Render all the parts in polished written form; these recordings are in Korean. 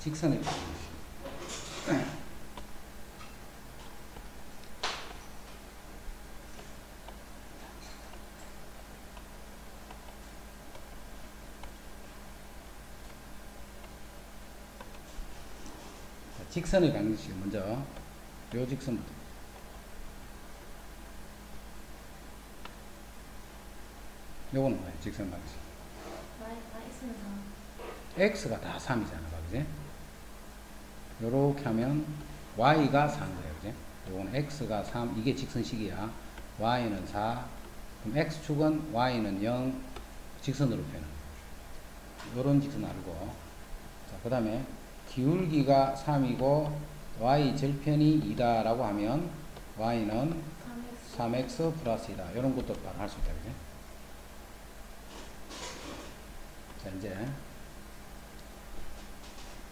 직선의 방정식. 직선의 방정식 먼저 요 직선부터. 요거는 뭐예요? 직선 방정식. x가 다 3이잖아, 그지? 요렇게 하면 y가 4인 거예요, 그지? 요거는 x가 3, 이게 직선식이야. y는 4, 그럼 x축은 y는 0, 직선으로 표현합니다. 요런 직선 알고. 자, 그 다음에 기울기가 3이고 y 절편이 2다 라고 하면 y는 3x 플러스 2다. 요런 것도 바로 할 수 있다, 그지? 자, 이제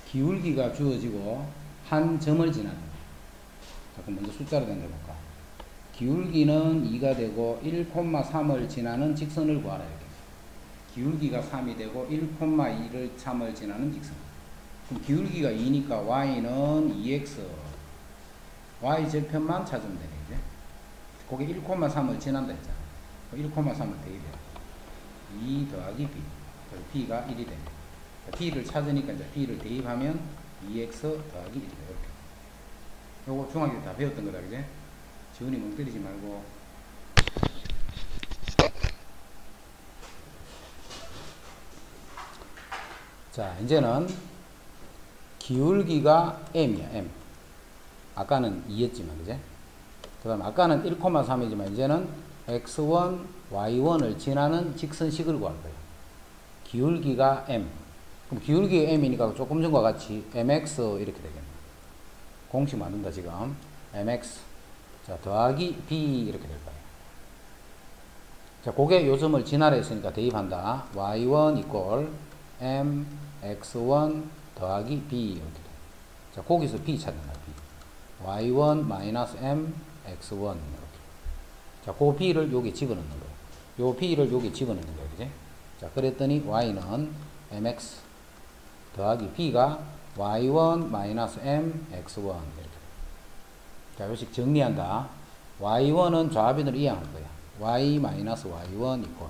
기울기가 주어지고 한 점을 지나는 거. 자, 그럼 먼저 숫자로 던져볼까? 기울기는 2가 되고 1,3을 지나는 직선을 구하라. 이렇게. 기울기가 3이 되고 1,2를 3을 지나는 직선. 그럼 기울기가 2니까 y는 2x. y 절편만 찾으면 되네, 이제. 거기 1,3을 지난다 했잖아. 1,3을 대입해. 2 더하기 b. 그래서 b가 1이 되네. b를 찾으니까 이제 b를 대입하면 2x 더하기 1이다. 이렇게. 요거 중학교 때 다 배웠던 거다, 그지? 지훈이 멍 때리지 말고. 자, 이제는 기울기가 m이야, m. 아까는 2였지만, 그지? 그 다음 아까는 1,3이지만 이제는 x1, y1을 지나는 직선식을 구할 거예요. 기울기가 m. 그럼 기울기가 m이니까 조금 전과 같이 mx 이렇게 되겠네. 공식 만든다 지금. mx 자 더하기 b 이렇게 될 거예요. 자, 그게 요점을 지나라 했으니까 대입한다. y1 이꼴 m x1 더하기 b 이렇게 돼. 자, 거기서 b 찾는다. b. y1 마이너스 m x1 이렇게. 자, 그 b를 여기 집어넣는 거예요. 요 b를 여기 집어넣는 거예요, 그지? 자, 그랬더니 y는 mx 더하기 b가 y1 마이너스 m x1 이렇게. 자, 요식 정리한다. y1은 좌변으로 이항할 거야. y 마이너스 y1 이꼴.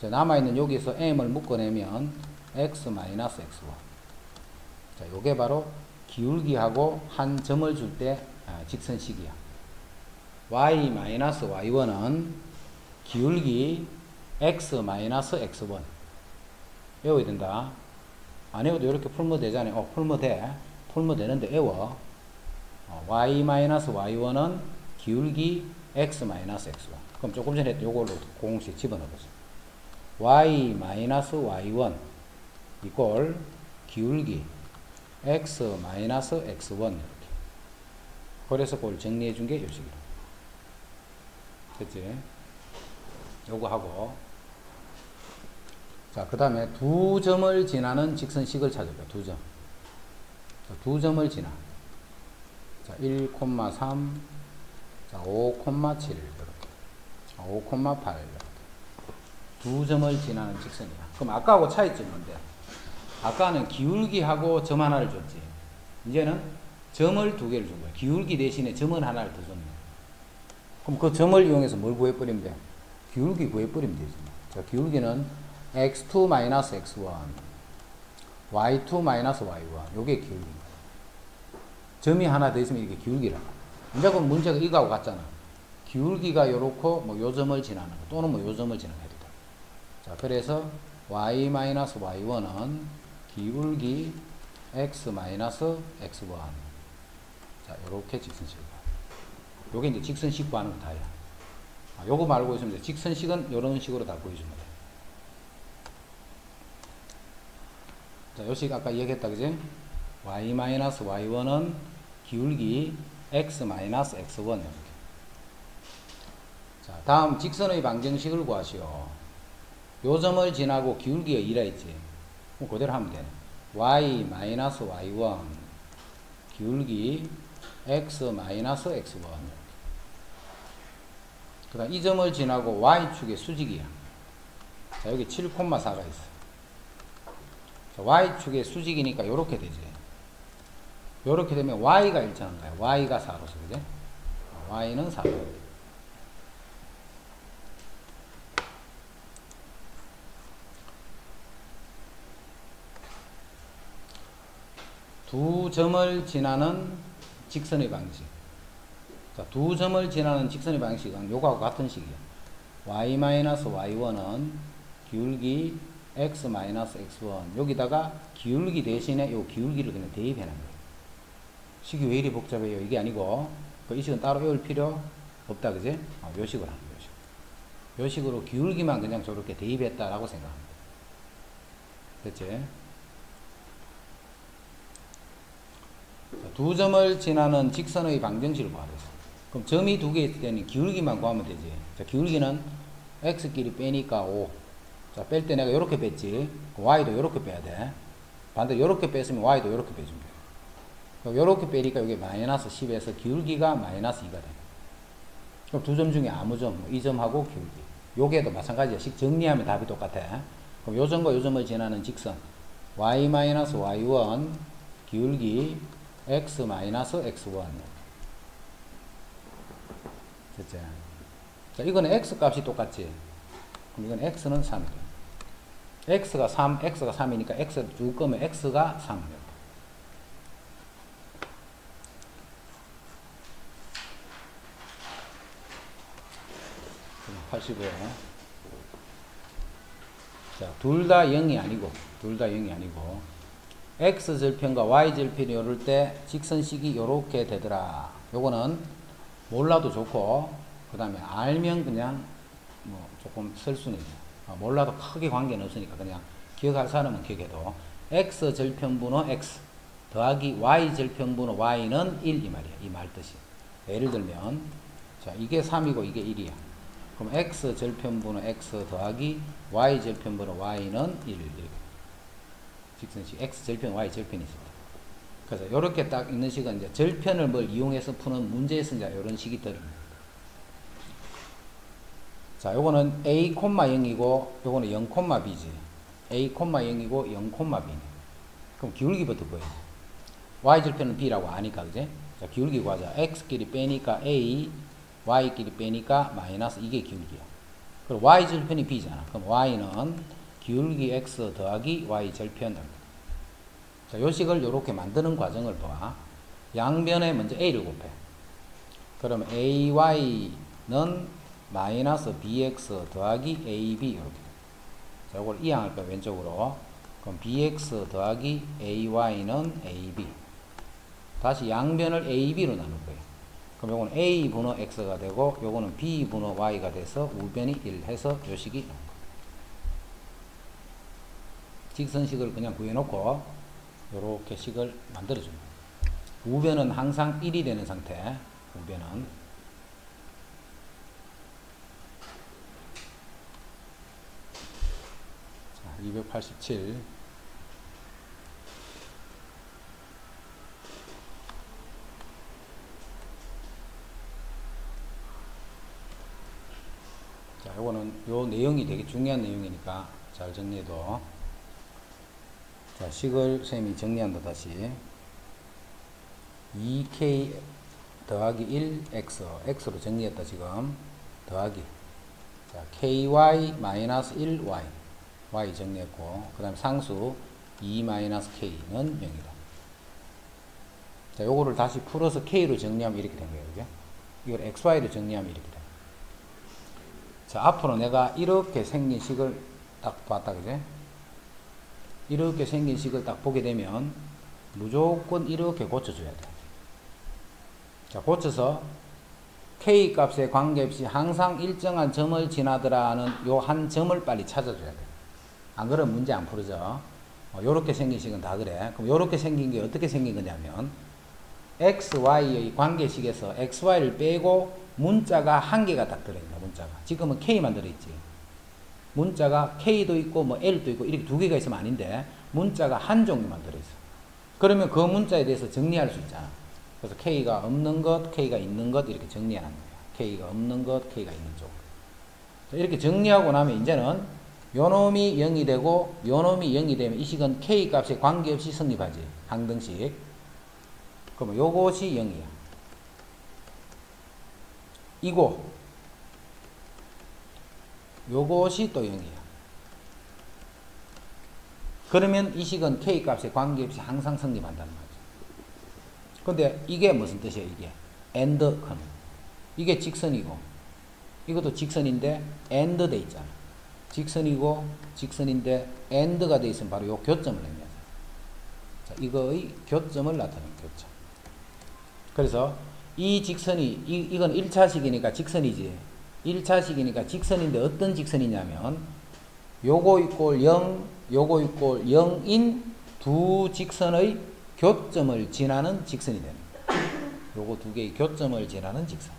자, 남아있는 여기서 m을 묶어내면 x 마이너스 x1. 자, 요게 바로 기울기하고 한 점을 줄 때 직선식이야. y 마이너스 y1은 기울기 x 마이너스 x1. 외워야 된다. 안 외워도 이렇게 풀면 되잖아요. 풀면 돼. 풀면 되는데 외워. y 마이너스 y1은 기울기 x 마이너스 x1. 그럼 조금 전에 했던 요걸로 공식 집어넣어보세요. y 마이너스 y1 이꼴 기울기 x 마이너스 x1 이렇게. 그래서 그걸 정리해 준 게 요식이라. 그치? 요거 하고. 자, 그 다음에 두 점을 지나는 직선식을 찾을 거야. 두 점. 자, 두 점을 지나. 자, 1,3, 자, 5,7 이렇게. 5,8 이렇게. 두 점을 지나는 직선이야. 그럼 아까하고 차이점이 뭔데? 아까는 기울기하고 점 하나를 줬지. 이제는 점을 두 개를 준 거야. 기울기 대신에 점은 하나를 더 줬네. 그럼 그 점을 이용해서 뭘 구해버리면 돼? 기울기 구해버리면 되지. 자, 기울기는 x2 마이너스 x1, y2 마이너스 y1. 요게 기울기입니다. 점이 하나 더 있으면 이게 기울기라. 이제 그럼 문제가 이거하고 같잖아. 기울기가 요렇고 뭐 요 점을 지나는 거 또는 뭐 요 점을 지나는 해도 돼. 자, 그래서 y 마이너스 y1은 기울기 x 마이너스 x1. 자, 요렇게 직선식을 봐. 요게 이제 직선식 구하는 거 다야. 요거 말고 있으면 돼. 직선식은 요런 식으로 다 보여주면 돼. 자, 요식 아까 얘기했다, 그지? y 마이너스 y1은 기울기 x 마이너스 x1 이렇게. 자, 다음 직선의 방정식을 구하시오. 요 점을 지나고 기울기가 2라 했지. 그럼 그대로 하면 돼. y 마이너스 y1 기울기 x 마이너스 x1. 그 다음 이 점을 지나고 y축의 수직이야. 자, 여기 7,4가 있어. 자, y축의 수직이니까 요렇게 되지. 요렇게 되면 y가 일정한 거야. y가 4로서, 그지? y는 4로. 두 점을 지나는 직선의 방식. 자, 두 점을 지나는 직선의 방식은 요거하고 같은 식이야. y-y1은 기울기 x-x1 여기다가 기울기 대신에 요 기울기를 그냥 대입해 놓은 거예요. 식이 왜 이리 복잡해요? 이게 아니고 이 식은 따로 외울 필요 없다, 그지? 요 식으로 하는 거죠. 요 식으로 기울기만 그냥 저렇게 대입했다라고 생각합니다. 됐지? 두 점을 지나는 직선의 방정식을 구하랬어. 그럼 점이 두 개 있을 때는 기울기만 구하면 되지. 자, 기울기는 x끼리 빼니까 5. 자, 뺄 때 내가 요렇게 뺐지. y도 요렇게 빼야 돼. 반대로 요렇게 뺐으면 y도 요렇게 빼주면 돼. 그럼 요렇게 빼니까 이게 마이너스 10에서 기울기가 마이너스 2가 돼. 그럼 두 점 중에 아무 점, 이 점하고 기울기. 요게도 마찬가지야. 식 정리하면 답이 똑같아. 그럼 요 점과 요 점을 지나는 직선 y-y1 기울기 x-x1 됐지? 자, 이거는 x 값이 똑같지? 그럼 이건 x는 3이다. x가 3이니까 x를 줄 거면 x가 3이다. 85. 자, 둘 다 0이 아니고 x절편과 y절편이 요럴 때 직선식이 요렇게 되더라. 요거는 몰라도 좋고, 그 다음에 알면 그냥 뭐 조금 쓸 수는 있어요. 몰라도 크게 관계는 없으니까 그냥 기억할 사람은 기억해도 x절편분의 x 더하기 y절편분의 y는 1 이 말이야. 이 말 뜻이. 예를 들면 자, 이게 3이고 이게 1이야. 그럼 x절편분의 x 더하기 y절편분의 y는 1 이렇게. 직선식 x절편 y절편이 있습니다. 그래서 이렇게 딱 있는 식은 이제 절편을 뭘 이용해서 푸는 문제에서 이제 이런 식이 들어옵니다. 자, 요거는 a, 0이고 요거는 0, b지. a, 0이고 0, b네. 그럼 기울기부터 보여요. y절편은 b라고 아니까, 그지? 자, 기울기 구하자. x끼리 빼니까 a, y끼리 빼니까 마이너스, 이게 기울기야. 그리고 y절편이 b잖아. 그럼 y는 기울기 x 더하기 y절편. 자, 요 식을 요렇게 만드는 과정을 봐. 양변에 먼저 a를 곱해. 그러면 ay는 마이너스 bx 더하기 ab 이렇게. 자, 요걸 이항할 거야, 왼쪽으로. 그럼 bx 더하기 ay는 ab. 다시 양변을 ab로 나눌 거예요. 그럼 요거는 a분의 x가 되고 요거는 b분의 y가 돼서 우변이 1 해서 요 식이 나온 거예요. 직선식을 그냥 구해놓고 요렇게 식을 만들어줍니다. 우변은 항상 1이 되는 상태. 우변은 자, 287. 자, 요거는 요 내용이 되게 중요한 내용이니까 잘 정리해도. 자, 식을 쌤이 정리한다. 다시 2k 더하기 1 x로 정리했다. 지금 더하기 자, ky 마이너스 1y y 정리했고, 그 다음에 상수 2 마이너스 k는 0이다. 자, 요거를 다시 풀어서 k로 정리하면 이렇게 된 거예요. 그죠? 이걸 xy로 정리하면 이렇게 돼. 자, 앞으로 내가 이렇게 생긴 식을 딱 봤다. 그죠? 이렇게 생긴 식을 딱 보게 되면 무조건 이렇게 고쳐줘야 돼. 자, 고쳐서 k 값에 관계없이 항상 일정한 점을 지나더라는 요 한 점을 빨리 찾아줘야 돼. 안 그러면 문제 안 풀어져. 요렇게 생긴 식은 다 그래. 그럼 요렇게 생긴 게 어떻게 생긴 거냐면 x, y의 관계식에서 x, y를 빼고 문자가 한 개가 딱 들어있다. 문자가. 지금은 k만 들어있지. 문자가 k도 있고 뭐 l도 있고 이렇게 두 개가 있으면 아닌데 문자가 한 종류만 들어있어. 그러면 그 문자에 대해서 정리할 수 있잖아. 그래서 k가 없는 것, k가 있는 것 이렇게 정리하는 거야. k가 없는 것, k가 있는 쪽. 이렇게 정리하고 나면 이제는 요놈이 0이 되고 요놈이 0이 되면 이 식은 k 값에 관계없이 성립하지. 항등식. 그러면 요것이 0이야. 이고 요것이 또 0이야. 그러면 이 식은 K값에 관계없이 항상 성립한다는 말이죠. 근데 이게 무슨 뜻이에요? 이게 AND 컴. 이게 직선이고 이것도 직선인데 AND 돼 있잖아. 직선이고 직선인데 AND가 돼 있으면 바로 요 교점을 의미하죠. 자, 이거의 교점을 나타내는 교점. 그래서 이 직선이 이건 1차식이니까 직선이지. 1차식이니까 직선인데 어떤 직선이냐면 요거 이꼴 0, 요거 이꼴 0인 두 직선의 교점을 지나는 직선이 됩니다. 요거 두 개의 교점을 지나는 직선.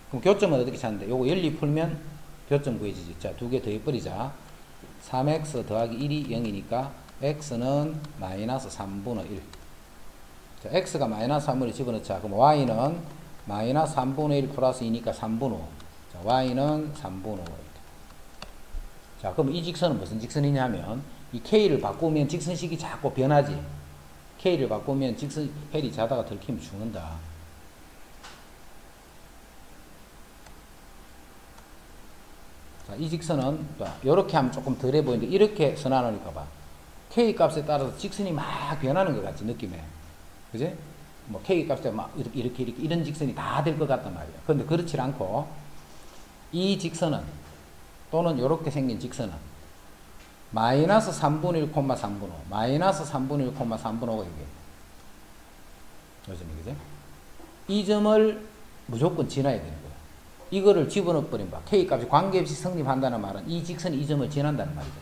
그럼 교점은 어떻게 찾는데? 요거 연리 풀면 교점 구해지지. 자, 두 개 더해버리자. 3x 더하기 1이 0이니까 x는 마이너스 3분의 1. 자, x가 마이너스 3분의 1 집어넣자. 그럼 y는 마이너스 3분의 1 플러스 2니까 3분의 5. 자, y는 3분의 5. 자, 그럼 이 직선은 무슨 직선이냐면 이 k를 바꾸면 직선식이 자꾸 변하지. k를 바꾸면 직선 헬이 자다가 들키면 죽는다. 자, 이 직선은 이렇게 하면 조금 덜해 보이는데 이렇게 선환하니까 봐. k 값에 따라서 직선이 막 변하는 것 같지 느낌에. 그지? 뭐 k 값에 막 이렇게 이런 직선이 다 될 것 같단 말이야. 그런데 그렇지 않고 이 직선은 또는 이렇게 생긴 직선은 마이너스 3분의 1, 3분의 5 마이너스 3분의 1, 3분의 5가 이게 요 점이 그지? 이 점을 무조건 지나야 되는 거야. 이거를 집어넣어 버리면 봐. k 값이 관계없이 성립한다는 말은 이 직선이 이 점을 지난다는 말이죠.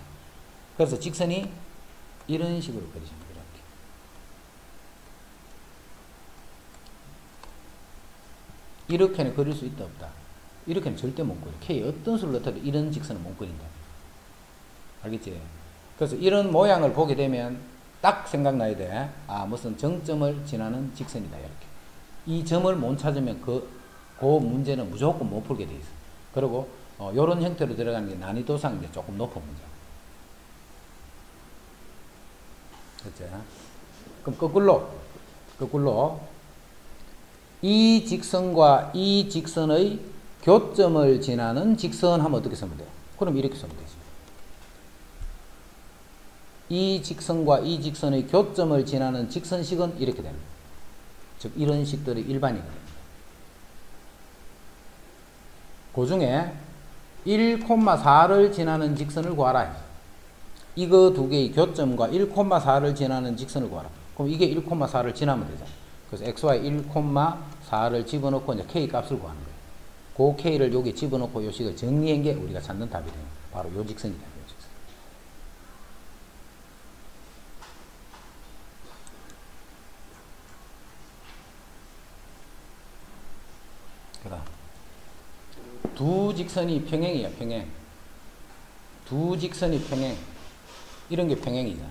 그래서 직선이 이런 식으로 그리시면 돼요. 이렇게는 그릴 수 있다 없다. 이렇게는 절대 못 그려. K 어떤 수를 넣어도 이런 직선은 못 그린다. 알겠지? 그래서 이런 모양을 보게 되면 딱 생각나야 돼. 아, 무슨 정점을 지나는 직선이다. 이렇게. 이 점을 못 찾으면 그 문제는 무조건 못 풀게 돼 있어. 그리고 요런 형태로 들어가는 게 난이도상 이제 조금 높은 문제. 그치? 그럼 거꾸로 이 직선과 이 직선의 교점을 지나는 직선 하면 어떻게 쓰면 돼요? 그럼 이렇게 쓰면 되지. 이 직선과 이 직선의 교점을 지나는 직선식은 이렇게 됩니다. 즉 이런 식들이 일반이거든요. 그 중에 1,4를 지나는 직선을 구하라. 이거 두 개의 교점과 1,4를 지나는 직선을 구하라. 그럼 이게 1,4를 지나면 되잖아. 그래서 xy 1,4를 집어넣고 이제 k 값을 구하는 거예요. 그 k를 여기 집어넣고 요 식을 정리한 게 우리가 찾는 답이 돼요. 바로 요 직선이다. 요 직선. 그다음 두 직선이 평행이에요. 평행. 두 직선이 평행. 이런 게 평행이잖아.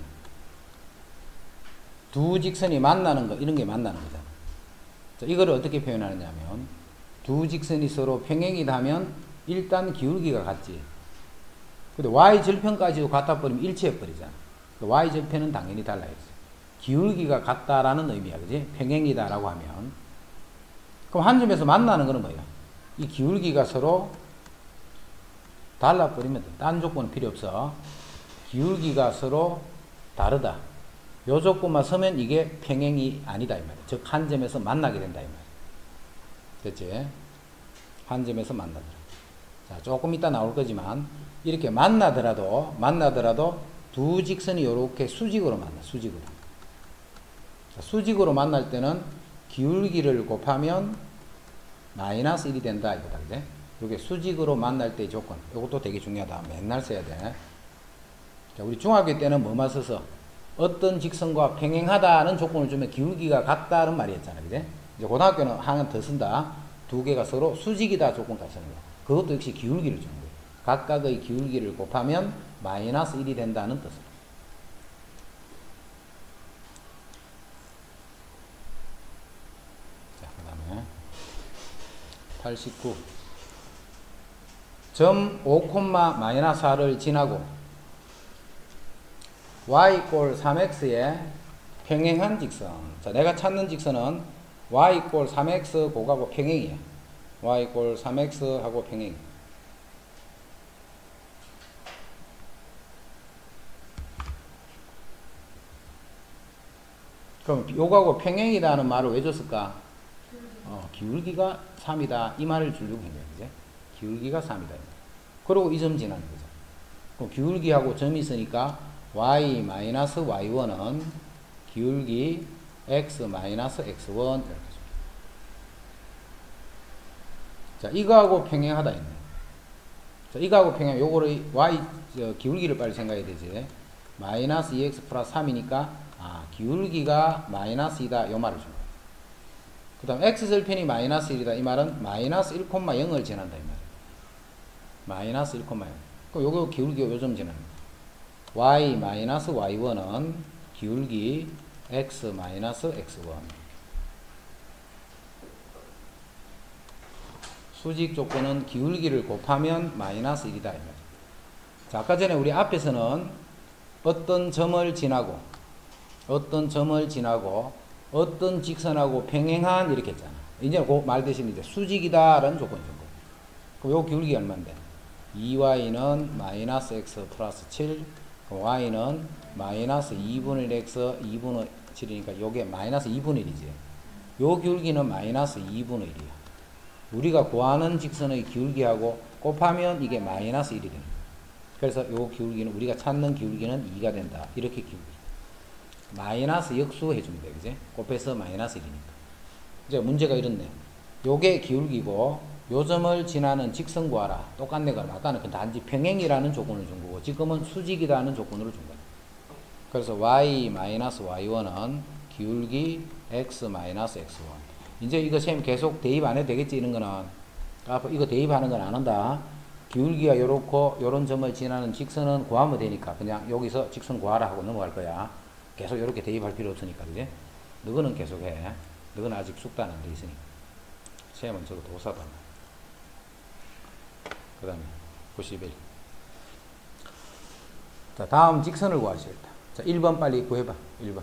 두 직선이 만나는 거, 이런 게 만나는 거잖아. 자, 이거를 어떻게 표현하느냐면 두 직선이 서로 평행이라면 일단 기울기가 같지. 근데 y절편까지도 같아 버리면 일치해 버리잖아. y절편은 당연히 달라야지. 기울기가 같다라는 의미야. 그지? 평행이다라고 하면. 그럼 한 점에서 만나는 거는 뭐야? 이 기울기가 서로 달라 버리면 돼. 딴 조건은 필요 없어. 기울기가 서로 다르다. 요 조건만 서면 이게 평행이 아니다 이 말이야. 즉 한 점에서 만나게 된다 이 말이야. 됐지? 한 점에서 만나더라. 자, 조금 이따 나올 거지만 이렇게 만나더라도 두 직선이 이렇게 수직으로 만나. 수직으로. 자, 수직으로 만날 때는 기울기를 곱하면 마이너스 1이 된다 이거다. 그제? 요게 수직으로 만날 때의 조건. 요것도 되게 중요하다. 맨날 써야 돼. 자, 우리 중학교 때는 뭐만 써서 어떤 직선과 평행하다는 조건을 주면 기울기가 같다는 말이었잖아. 그제? 이제 고등학교는 하나 더 쓴다. 두 개가 서로 수직이다 조건까지 쓰는 거야. 그것도 역시 기울기를 주는 거야. 각각의 기울기를 곱하면 마이너스 1이 된다는 뜻으로. 자, 그 다음에 89. 점 5,-4를 지나고 y = 3x에 평행한 직선. 자, 내가 찾는 직선은 y 꼴 3x 고가고 평행이야. y 꼴 3x 하고 평행. 그럼 요거하고 평행이라는 말을 왜 줬을까? 기울기가 3이다. 이 말을 주려고 한 거야. 그제? 기울기가 3이다. 그리고 이 점 지나는 거죠. 그럼 기울기하고 점이 있으니까 y-y1은 기울기 x-x1 이렇게 줍니다. 자, 이거하고 평행하다 있네. 자, 이거하고 평행, 요거를 y 기울기를 빨리 생각해야 되지. 마이너스 2x 플러스 3이니까 기울기가 마이너스 2다. 요 말을 준 거야. 그 다음 x절편이 마이너스 1이다. 이 말은 마이너스 1,0을 지난다. 이 말이야. 마이너스 1,0. 그럼 요거 기울기가 요점 지나는 거야. y-y1은 기울기 x-x1. 수직 조건은 기울기를 곱하면 마이너스 1이다. 자, 아까 전에 우리 앞에서는 어떤 점을 지나고 어떤 직선하고 평행한 이렇게 했잖아. 이제 그 말 대신 이제 수직이다라는 조건이 준 거예요. 그럼 요 기울기 얼마인데? 2y는 마이너스 x 플러스 7, y는 마이너스 2분의 1 x 2분의 7이니까 요게 마이너스 2분의 1이지. 요 기울기는 마이너스 2분의 1이야. 우리가 구하는 직선의 기울기하고 곱하면 이게 마이너스 1이 되는 거야. 그래서 요 기울기는 우리가 찾는 기울기는 2가 된다. 이렇게 기울기. 마이너스 역수 해주면 돼. 그지? 곱해서 마이너스 1이니까. 이제 문제가 이렇네. 요게 기울기고 요 점을 지나는 직선 구하라. 똑같네. 그럼 아까는 그 단지 평행이라는 조건을 준 거고 지금은 수직이라는 조건으로 준 거야. 그래서 y-y1은 기울기 x-x1. 이제 이거 쌤 계속 대입 안 해도 되겠지. 이런 거는 이거 대입하는 건 안 한다. 기울기가 요렇고 요런 점을 지나는 직선은 구하면 되니까 그냥 여기서 직선 구하라 하고 넘어갈 거야. 계속 요렇게 대입할 필요 없으니까. 그지? 너거는 계속 해. 너거는 아직 숙도 안 돼 있으니까. 쌤은 저거 도사도 안 해. 그 다음에 91. 자, 다음 직선을 구하시겠다. 자, 1번 빨리 구해봐. 1번.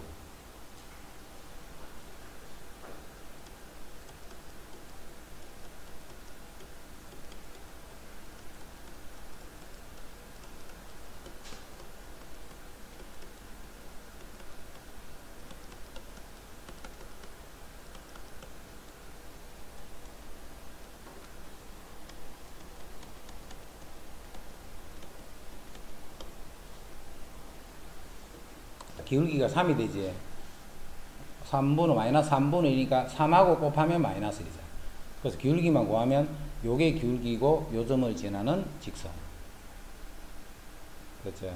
기울기가 3이 되지. 3분의 마이너스 3분의 1이니까 3하고 곱하면 마이너스 1이잖아. 그래서 기울기만 구하면 요게 기울기고 요 점을 지나는 직선. 그렇죠.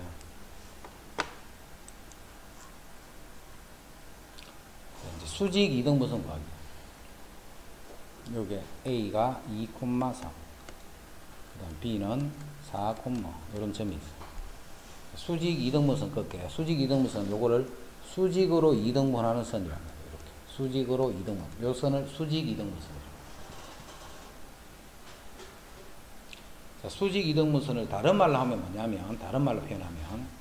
이제 수직 이등분선 구하기. 요게 A가 2,3. 그 다음 B는 4, 이런 점이 있어. 수직 이등분선 끌게. 수직 이등분선 요거를 수직으로 이등분하는 선이란 말이에요. 이렇게 수직으로 이등분. 요 선을 수직 이등분선이라고. 자, 수직 이등분선을 다른 말로 하면 뭐냐면, 다른 말로 표현하면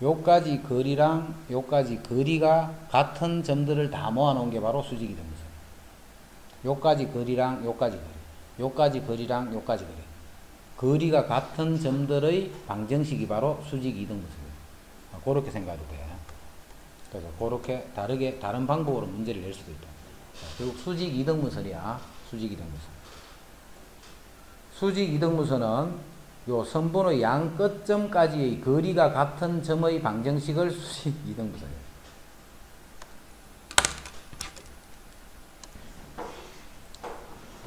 요까지 거리랑 요까지 거리가 같은 점들을 다 모아놓은 게 바로 수직 이등분선. 요까지 거리랑 요까지 거리, 요까지 거리랑 요까지 거리. 거리가 같은 점들의 방정식이 바로 수직 이등분선이에요. 그렇게 생각해도 돼. 그래서 그렇게 다른 방법으로 문제를 낼 수도 있다. 결국 수직 이등분선이야. 수직 이등분선. 수직 이등분선은 요 선분의 양 끝점까지의 거리가 같은 점의 방정식을 수직 이등분선이에요.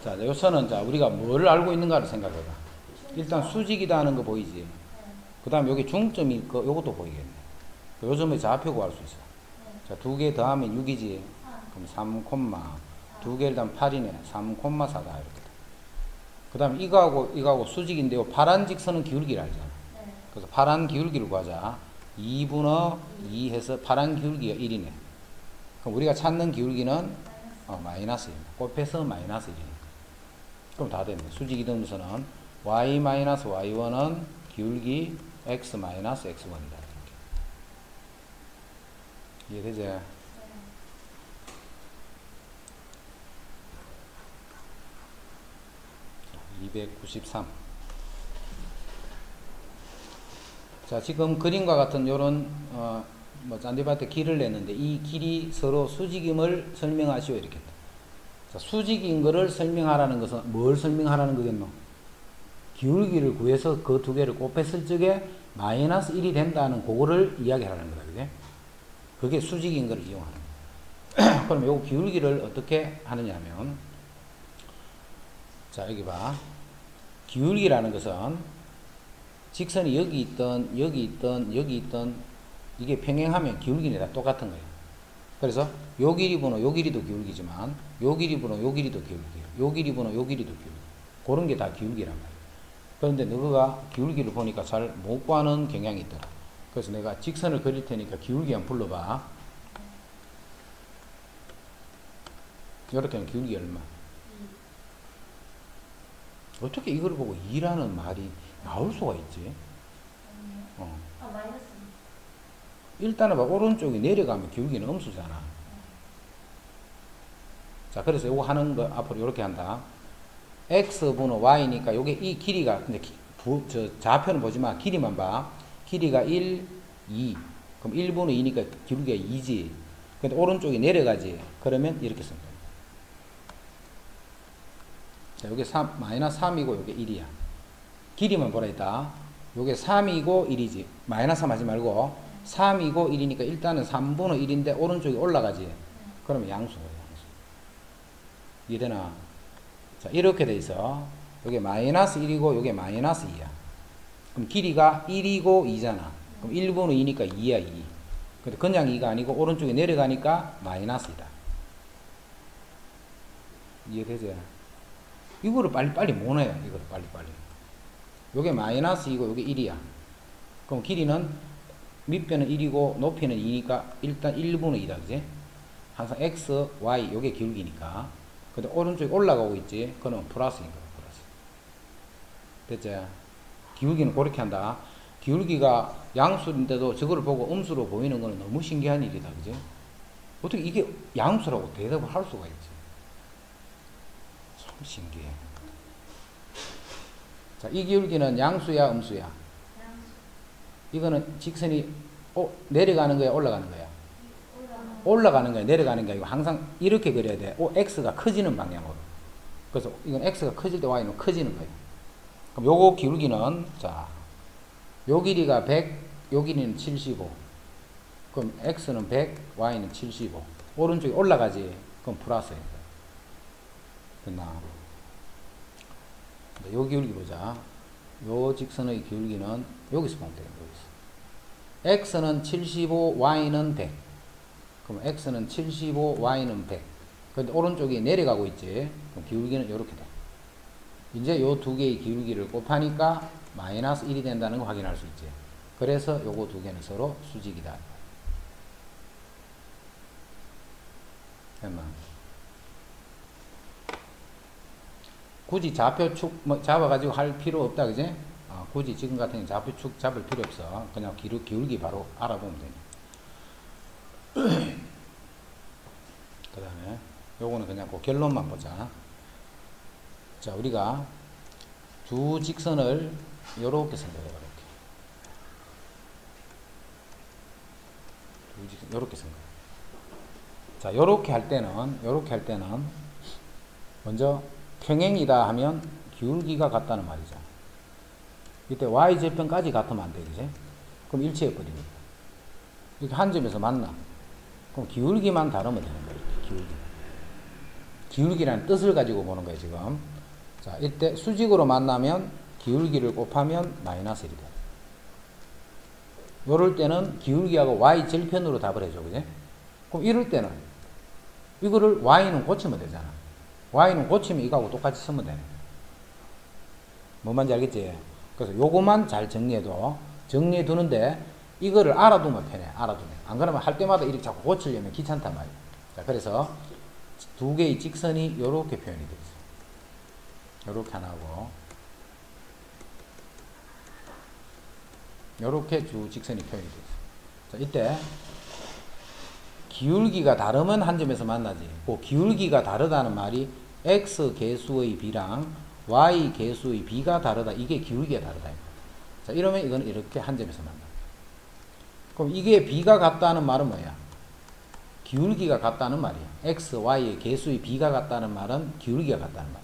자, 요 선은 우리가 뭘 알고 있는가를 생각해봐. 일단 수직이다 하는 거 보이지? 그 다음 여기 중점이 있고 요것도 보이겠네. 요 점의 좌표 구할 수 있어. 자, 2개 더하면 6이지? 그럼 3, 2개를 더하면 8이네. 3,4다. 이렇게. 그 다음 이거하고 수직인데 요 파란 직선은 기울기를 알잖아. 그래서 파란 기울기를 구하자. 2분의 2 해서 파란 기울기가 1이네. 그럼 우리가 찾는 기울기는 마이너스 1. 곱해서 마이너스 1이니까. 그럼 다 됐네. 수직 이등분선은 y-y1은 기울기 x-x1이다. 이해되지? 293. 자, 지금 그림과 같은 요런 뭐 잔디밭에 길을 냈는데 이 길이 서로 수직임을 설명하시오 이렇게. 자, 수직인 거를 설명하라는 것은 뭘 설명하라는 거겠노? 기울기를 구해서 그 두 개를 곱했을 적에 마이너스 1이 된다는 그거를 이야기하라는 거다. 그게? 그게 수직인 거를 이용하는 거야. 그럼 요 기울기를 어떻게 하느냐 하면, 자, 여기 봐. 기울기라는 것은 직선이 여기 있던, 여기 있던, 여기 있던, 이게 평행하면 기울기는 다 똑같은 거예요. 그래서 요 길이 분호, 요 길이도 기울기지만, 요 길이 분호, 요 길이도 기울기예요. 요 길이 분호, 요 길이도 기울기. 그런 게 다 기울기란 말이에요. 그런데 너가 기울기를 보니까 잘 못 구하는 경향이 있더라. 그래서 내가 직선을 그릴 테니까 기울기 한번 불러봐. 이렇게 하면 기울기 얼마? 어떻게 이걸 보고 2라는 말이 나올 수가 있지? 마이너스. 일단은 봐, 오른쪽이 내려가면 기울기는 음수잖아. 자, 그래서 요거 하는 거 앞으로 이렇게 한다. x분의 y니까 요게 이 길이가, 근데 좌표는 보지 마. 길이만 봐. 길이가 1, 2. 그럼 1분의 2니까 기울기가 2지. 근데 오른쪽이 내려가지. 그러면 이렇게 씁니다. 자, 요게 3, 마이너스 3이고 요게 1이야. 길이만 보라 했다. 요게 3이고 1이지. 마이너스 3 하지 말고 3이고 1이니까 일단은 3분의 1인데 오른쪽이 올라가지. 그러면 양수예요. 양수. 이해되나? 자, 이렇게 돼 있어. 요게 마이너스 1이고 요게 마이너스 2야. 그럼 길이가 1이고 2잖아. 그럼 1분의 2니까 2야, 2. 근데 그냥 2가 아니고 오른쪽에 내려가니까 마이너스이다. 이해되지? 이거를 빨리빨리 못 해요. 이거를 빨리빨리. 요게 마이너스 2고 요게 1이야. 그럼 길이는 밑변은 1이고 높이는 2니까 일단 1분의 2다. 그지? 항상 x, y 요게 기울기니까. 근데 오른쪽에 올라가고 있지. 그러면 플러스인 거야. 플러스. 됐지? 기울기는 그렇게 한다. 기울기가 양수인데도 저거를 보고 음수로 보이는 거는 너무 신기한 일이다. 그지? 어떻게 이게 양수라고 대답을 할 수가 있지? 참 신기해. 자, 이 기울기는 양수야, 음수야? 양수. 이거는 직선이 내려가는 거야, 올라가는 거야? 올라가는 거야, 내려가는 거야. 이거 항상 이렇게 그려야 돼. x가 커지는 방향으로. 그래서 이건 x가 커질 때 y는 커지는 거예요. 그럼 요거 기울기는, 자, 요 길이가 100, 요 길이는 75. 그럼 x는 100, y는 75. 오른쪽에 올라가지. 그럼 플러스예요. 됐나? 요 기울기 보자. 요 직선의 기울기는 여기서 보면 돼요. 여기서. x는 75, y는 100. 그럼 x는 75, y는 100. 근데 오른쪽이 내려가고 있지. 그럼 기울기는 이렇게 돼. 이제 요 두 개의 기울기를 곱하니까 마이너스 1이 된다는 거 확인할 수 있지. 그래서 요거 두 개는 서로 수직이다. 됐나? 굳이 좌표축 잡아가지고 할 필요 없다. 그지? 굳이 지금 같은 경우 좌표축 잡을 필요 없어. 그냥 기울기 바로 알아보면 되니. 그 다음에 요거는 그냥 그 결론만 보자. 자, 우리가 두 직선을 요렇게 생각해요. 요렇게. 두 직선 요렇게 생각해. 자, 요렇게 할 때는 먼저 평행이다 하면 기울기가 같다는 말이죠. 이때 y절편까지 같으면 안 돼. 그지? 그럼 일치해 버립니다. 이렇게 한 점에서 만나. 그럼 기울기만 다르면 되는 거예요. 기울기. 기울기라는 뜻을 가지고 보는 거예요, 지금. 자, 이때 수직으로 만나면 기울기를 곱하면 마이너스 1이 돼. 요럴 때는 기울기하고 y절편으로 답을 해줘. 그지? 그럼 이럴 때는 이거를 y는 고치면 되잖아. y는 고치면 이거하고 똑같이 쓰면 되네. 뭔 말인지 알겠지? 그래서 요거만 잘 정리해 두는데 이거를 알아두면 편해. 알아두면. 안 그러면 할 때마다 이렇게 자꾸 고치려면 귀찮단 말이야. 자, 그래서 두 개의 직선이 요렇게 표현이 되어 있어요. 요렇게 하나고 요렇게 두 직선이 표현이 되어 있어요. 자, 이때 기울기가 다르면 한 점에서 만나지. 그 기울기가 다르다는 말이 x 개수의 b랑 y 계수의 b가 다르다. 이게 기울기가 다르다. 자, 이러면 이건 이렇게 한 점에서 만나. 그럼 이게 b가 같다는 말은 뭐야? 기울기가 같다는 말이야. x, y의 계수의 b가 같다는 말은 기울기가 같다는 말.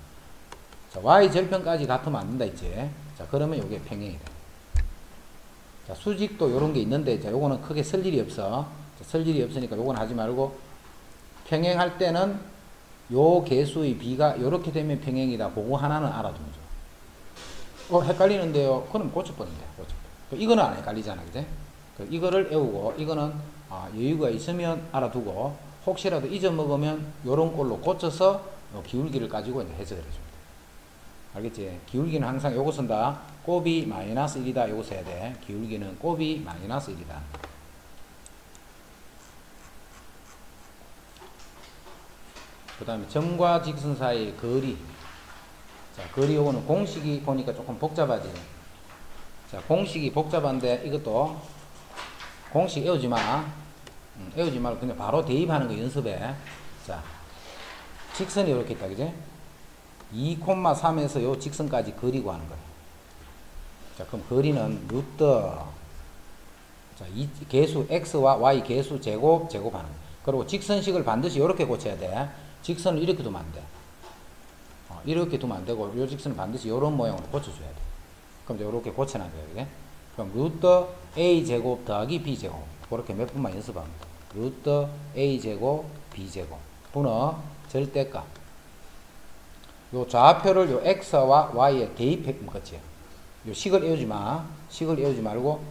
자, y 절편까지 같으면 안 된다 이제. 자, 그러면 이게 평행이다. 자, 수직도 요런 게 있는데, 자, 요거는 크게 쓸 일이 없어. 자, 쓸 일이 없으니까 요거는 하지 말고, 평행할 때는 요 계수의 b가 요렇게 되면 평행이다. 그거 하나는 알아두면 좋아. 헷갈리는데요. 그럼 고쳐버리면 돼. 고쳐버려. 이거는 안 헷갈리잖아. 그지? 이거를 외우고, 이거는 여유가 있으면 알아두고, 혹시라도 잊어먹으면 요런 꼴로 고쳐서 기울기를 가지고 이제 해석을 해줍니다. 알겠지? 기울기는 항상 요거 쓴다. 곱이 마이너스 1이다. 요거 써야 돼. 기울기는 곱이 마이너스 1이다. 그 다음에 점과 직선 사이의 거리. 자, 거리 요거는 공식이 보니까 조금 복잡하지. 자, 공식이 복잡한데 이것도 공식 외우지 마. 외우지 말고 그냥 바로 대입하는 거 연습해. 자, 직선이 이렇게 있다. 그지? 2,3에서 요 직선까지 거리 구하는 거야. 자, 그럼 거리는 루트, 자, 이 계수 x와 y 계수 제곱하는 거야. 그리고 직선식을 반드시 이렇게 고쳐야 돼. 직선을 이렇게 두면 안 돼. 이렇게 두면 안 되고, 요 직선은 반드시 이런 모양으로 고쳐줘야 돼. 그럼 이렇게 고쳐놔야 돼. 그럼 루트 a 제곱 더하기 b 제곱. 그렇게 몇 분만 연습하면 돼. 루트 a 제곱 b 제곱. 분어 절대값. 요 좌표를 요 x와 y에 대입했으면 끝이야. 요 식을 외우지 마. 식을 외우지 말고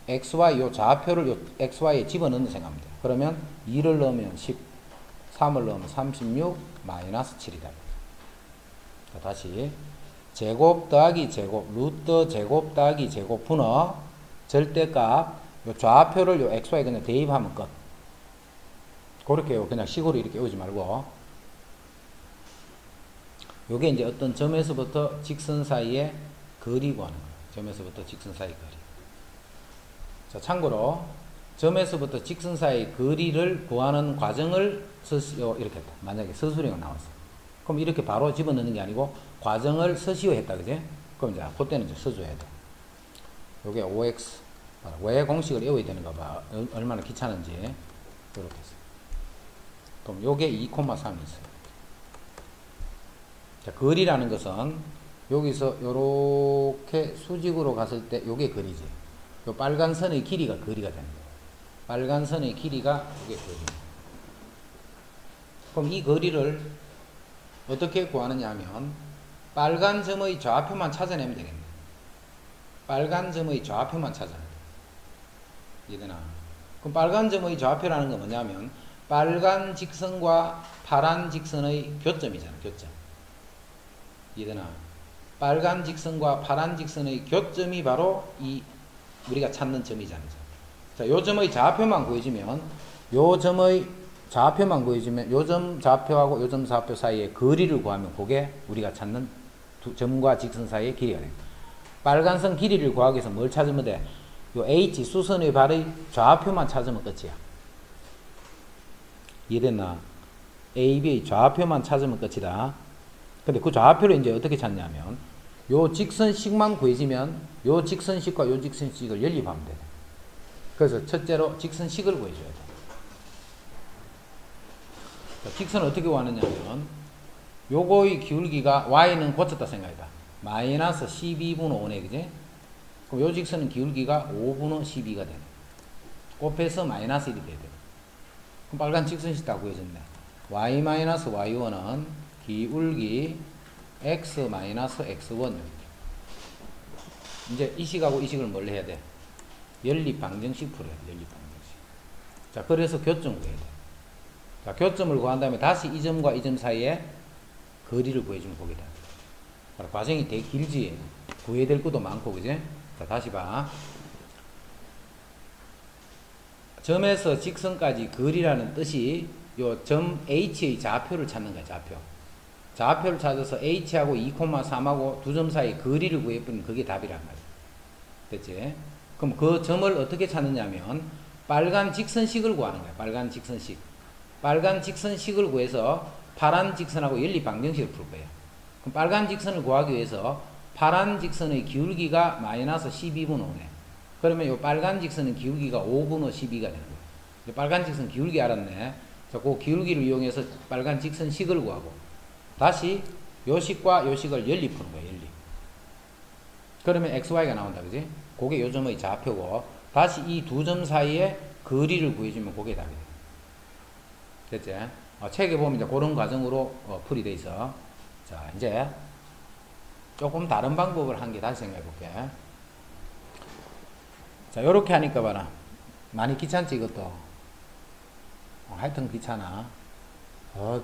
xy 요 좌표를 요 xy에 집어넣는 생각하면 돼. 그러면 2를 넣으면 10, 3을 넣으면 36, 마이너스 7이다. 자, 다시 제곱 더하기 제곱, 루트 제곱 더하기 제곱 분어 절대값. 요 좌표를 요 xy에 그냥 대입하면 끝. 그렇게요. 그냥 식으로 이렇게 외우지 말고. 요게 이제 어떤 점에서부터 직선 사이에 거리 구하는 거예요. 점에서부터 직선 사이 거리. 자, 참고로 점에서부터 직선 사이 거리를 구하는 과정을 이렇게 했다. 만약에 서술형이 나왔어. 그럼 이렇게 바로 집어넣는 게 아니고 과정을 서시오 했다. 그지? 그럼 이제 그때는 이제 써줘야 돼. 요게 5x. 왜 공식을 외워야 되는가 봐. 얼마나 귀찮은지. 이렇게 해서. 그럼 요게 2,3이 있어요. 자, 거리라는 것은 여기서 요렇게 수직으로 갔을 때 요게 거리지. 요 빨간 선의 길이가 거리가 되는 거예요. 빨간 선의 길이가 요게 거리. 그럼 이 거리를 어떻게 구하느냐 하면 빨간 점의 좌표만 찾아내면 되겠네. 빨간 점의 좌표만 찾아내면 돼. 이해되나? 그럼 빨간 점의 좌표라는 건 뭐냐면 빨간 직선과 파란 직선의 교점이잖아. 교점. 이해되나? 빨간 직선과 파란 직선의 교점이 바로 이 우리가 찾는 점이잖아. 자, 요 점의 좌표만 구해주면 요 점의 좌표만 구해주면 요 점 좌표하고 요 점 좌표 사이의 거리를 구하면 그게 우리가 찾는 두 점과 직선 사이의 길이가 돼요. 빨간선 길이를 구하기 위해서 뭘 찾으면 돼? 요 H 수선의 발의 좌표만 찾으면 끝이야. 이해됐나? AB의 좌표만 찾으면 끝이다. 근데 그 좌표를 이제 어떻게 찾냐면 요 직선식만 구해지면 요 직선식과 요 직선식을 연립하면 돼. 그래서 첫째로 직선식을 구해줘야 돼. 직선을 어떻게 구하느냐면 요거의 기울기가 y는 고쳤다 생각이다. 마이너스 12분의 5네. 그지? 그럼 요 직선은 기울기가 5분의 12가 되네. 곱해서 마이너스 1이 돼야 돼. 그럼 빨간 직선식 다 구해졌네. y-y1은 기울기 x-x1. 이제 이 식하고 이 식을 뭘 해야 돼? 연립방정식 풀어야 돼. 연립방정식. 자, 그래서 교점 구해야 돼. 자, 교점을 구한 다음에 다시 이 점과 이 점 사이에 거리를 구해주면 거기다. 과정이 되게 길지. 구해야 될 것도 많고, 그지? 자, 다시 봐. 점에서 직선까지 거리라는 뜻이 요 점 H의 좌표를 찾는 거야, 좌표. 좌표를 찾아서 H하고 2,3하고 두 점 사이 거리를 구해보면 그게 답이란 말이야. 됐지? 그럼 그 점을 어떻게 찾느냐면 빨간 직선식을 구하는 거야. 빨간 직선식. 빨간 직선식을 구해서 파란 직선하고 연립방정식을 풀 거야. 그럼 빨간 직선을 구하기 위해서 파란 직선의 기울기가 마이너스 12분 5네. 그러면 이 빨간 직선은 기울기가 5분 5 12가 되는 거예요. 빨간 직선 기울기 알았네. 자, 그 기울기를 이용해서 빨간 직선식을 구하고 다시 요 식과 요 식을 연립 푸는 거예요. 연립. 그러면 XY가 나온다. 그지? 그게 요 점의 좌표고 다시 이 두 점 사이에 거리를 구해주면 그게 답이 돼요. 됐지? 책에 보면 이제 그런 과정으로 풀이 돼 있어. 자, 이제 조금 다른 방법을 한 개 다시 생각해 볼게. 자, 요렇게 하니까 봐라. 많이 귀찮지, 이것도. 하여튼 귀찮아.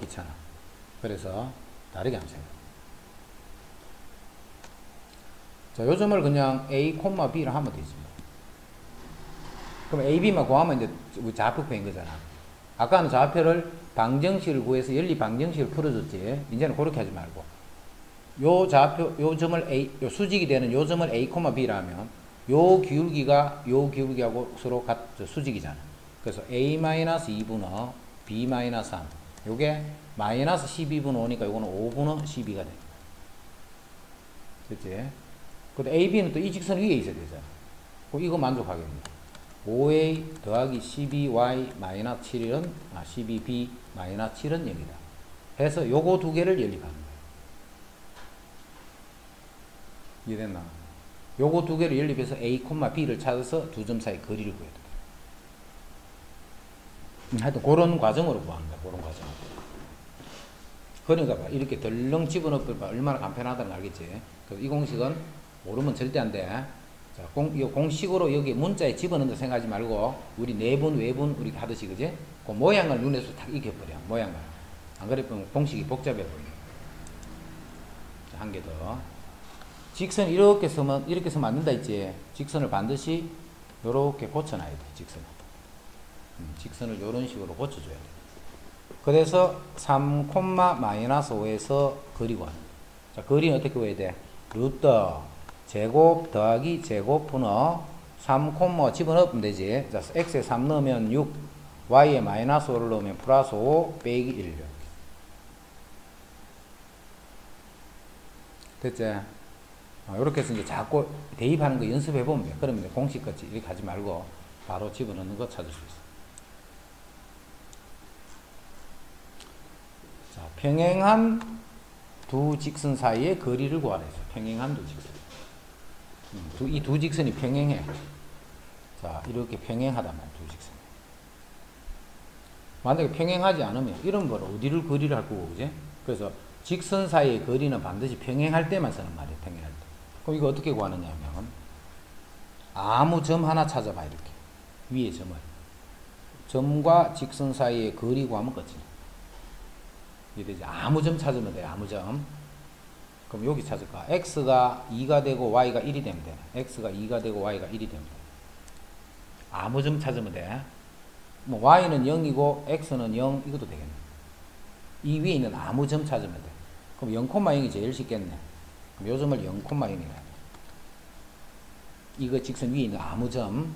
귀찮아. 그래서 다르게 한번 생각해. 자, 요 점을 그냥 A, B를 하면 되지. 그럼 A, B만 구하면 이제 좌표표인 거잖아. 아까는 좌표를 방정식을 구해서 연립 방정식을 풀어줬지. 이제는 그렇게 하지 말고. 요 좌표, 요 점을 A, 요 수직이 되는 요 점을 A, B라면 요 기울기가 요 기울기하고 서로 수직이잖아. 그래서 A-2분의 B-3. 요게 마이너스 12분 5니까 요거는 5분 12가 돼. 됐지? 근데 AB는 또 이 직선 위에 있어야 되잖아. 이거 만족하겠네. 5A 더하기 12Y 마이너스 7은 12B 마이너스 7은 0이다. 해서 요거 두 개를 연립하는 거예요. 이해됐나? 요거 두 개를 연립해서 A, B를 찾아서 두 점 사이 거리를 구해야 돼. 하여튼 그런 과정으로 구하는 거야. 그런 과정. 그러니까 봐. 이렇게 덜렁 집어넣으면 얼마나 간편하다는 거 알겠지? 그래서 이 공식은 모르면 절대 안 돼. 자, 이 공식으로 여기 문자에 집어넣는다 생각하지 말고 우리 내분 외분 우리 하듯이 그지? 그 모양을 눈에서 딱 익혀버려. 모양을. 안 그러면 공식이 복잡해 보여. 한 개 더. 직선 이렇게 쓰면 안 된다 했지. 직선을 반드시 요렇게 고쳐놔야 돼. 직선을. 직선을 요런 식으로 고쳐줘야 돼. 그래서 3,-5에서 거리 구하는. 자, 거리는 어떻게 구해야 돼? 루트 제곱 더하기 제곱분의 3, 집어넣으면 되지. 자, x에 3 넣으면 6, y에 마이너스 5를 넣으면 플러스 5 빼기 1. 됐지? 이렇게 해서 이제 자꾸 대입하는 거 연습해 보면 돼. 그러면 이제 공식같이 이렇게 하지 말고 바로 집어넣는 거 찾을 수 있어. 자, 평행한 두 직선 사이의 거리를 구하라 했어. 평행한 두 직선. 이 두 직선이 평행해. 자, 이렇게 평행하단 말이야, 두 직선. 만약에 평행하지 않으면 이런 걸 어디를 거리를 할 거고, 그지? 그래서 직선 사이의 거리는 반드시 평행할 때만 쓰는 말이야, 평행할 때. 그럼 이거 어떻게 구하느냐 하면 아무 점 하나 찾아봐, 이렇게. 위에 점을. 점과 직선 사이의 거리 구하면 끝이야. 이게 아무 점 찾으면 돼, 아무 점. 그럼 여기 찾을까? x가 2가 되고 y가 1이 되면 돼. x가 2가 되고 y가 1이 되면 돼. 아무 점 찾으면 돼. 뭐 y는 0이고 x는 0 이것도 되겠네. 이 위에 있는 아무 점 찾으면 돼. 그럼 0,0이 제일 쉽겠네. 그럼 요 점을 0,0이라 해. 이거 직선 위에 있는 아무 점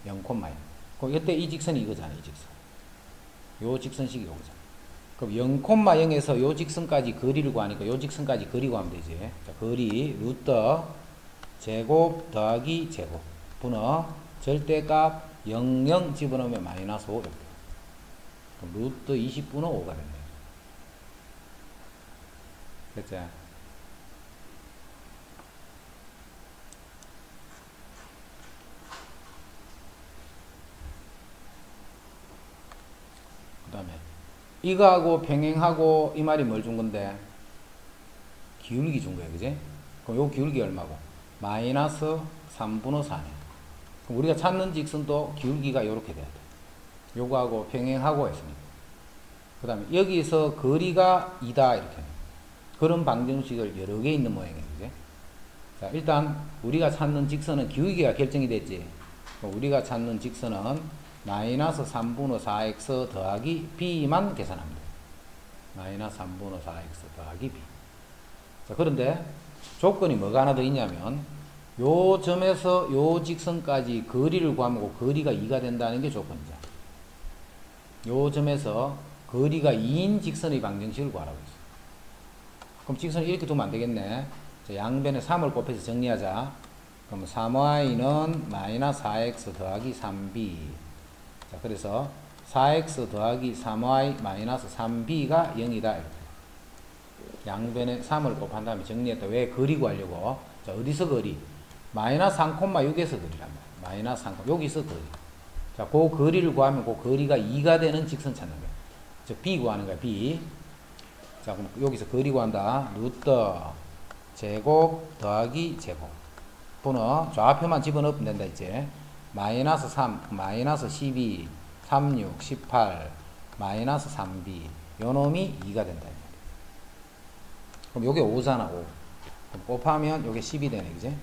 0,0. 그럼 이때 이 직선이 이거잖아, 이 직선. 요 직선식이 이거잖아. 그럼 0,0에서 요 직선까지 거리를 구하니까 요 직선까지 거리 구하면 되지. 자, 거리 루트 제곱 더하기 제곱 분의 절대값 00 집어넣으면 마이너스 5 이렇게. 그럼 루트 20분의 5가 됐네. 됐지? 그 다음에 이거하고 평행하고 이 말이 뭘 준 건데? 기울기 준 거야, 그지? 그럼 요 기울기 얼마고? 마이너스 3분의 4네. 그럼 우리가 찾는 직선도 기울기가 요렇게 돼야 돼. 요거하고 평행하고 했으니까. 그 다음에 여기서 거리가 2다 이렇게. 그런 방정식을 여러 개 있는 모양이에요, 그지? 자, 일단 우리가 찾는 직선은 기울기가 결정이 됐지. 우리가 찾는 직선은 마이너스 3분의 4x 더하기 b만 계산하면 돼. 마이너스 3분의 4x 더하기 b. 자, 그런데 조건이 뭐가 하나 더 있냐면 요 점에서 요 직선까지 거리를 구하면 거리가 2가 된다는 게 조건이죠. 요 점에서 거리가 2인 직선의 방정식을 구하라고 했어. 그럼 직선을 이렇게 두면 안 되겠네. 자, 양변에 3을 곱해서 정리하자. 그럼 3y는 마이너스 4x 더하기 3b. 자, 그래서 4x 더하기 3y 마이너스 3b가 0이다. 이렇게. 양변에 3을 곱한 다음에 정리했다. 왜 거리 구하려고? 자, 어디서 거리? 마이너스 3,6에서 거리란 말이야. 마이너스 3, 여기서 거리. 자, 그 거리를 구하면 그 거리가 2가 되는 직선 찾는 거야. 즉, b 구하는 거야, b. 자, 그럼 여기서 거리 구한다. 루트 제곱 더하기 제곱. 분호 좌표만 집어넣으면 된다, 이제. 마이너스 3, 마이너스 12, 36, 18, 마이너스 3b. 요 놈이 2가 된다. 그럼 요게 5잖아, 5. 그럼 곱하면 요게 10이 되네, 그지?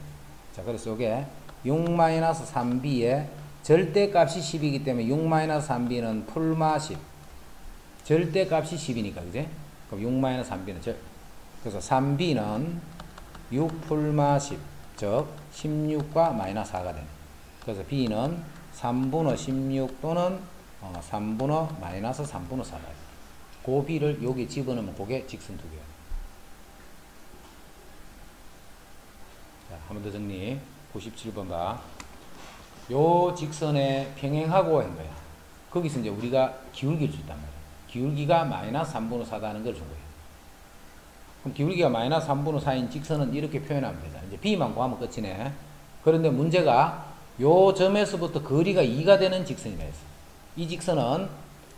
자, 그래서 요게 6-3b에 절대값이 10이기 때문에 6-3b는 풀마 10. 절대값이 10이니까, 그지? 그럼 6-3b는 그래서 3b는 6 풀마 10, 즉 16과 마이너스 4가 되네. 그래서 b는 3분의 16 또는 3분의 마이너스 3분의 4다. 그 b를 여기 집어넣으면 그게 직선 두 개야. 자, 한 번 더 정리. 97번 봐. 요 직선에 평행하고 한 거야. 거기서 이제 우리가 기울기를 줬단 말이야. 기울기가 마이너스 3분의 4다는 걸 준 거야. 그럼 기울기가 마이너스 3분의 4인 직선은 이렇게 표현하면 되잖아. 이제 b만 구하면 끝이네. 그런데 문제가 요 점에서부터 거리가 2가 되는 직선이라 했어. 이 직선은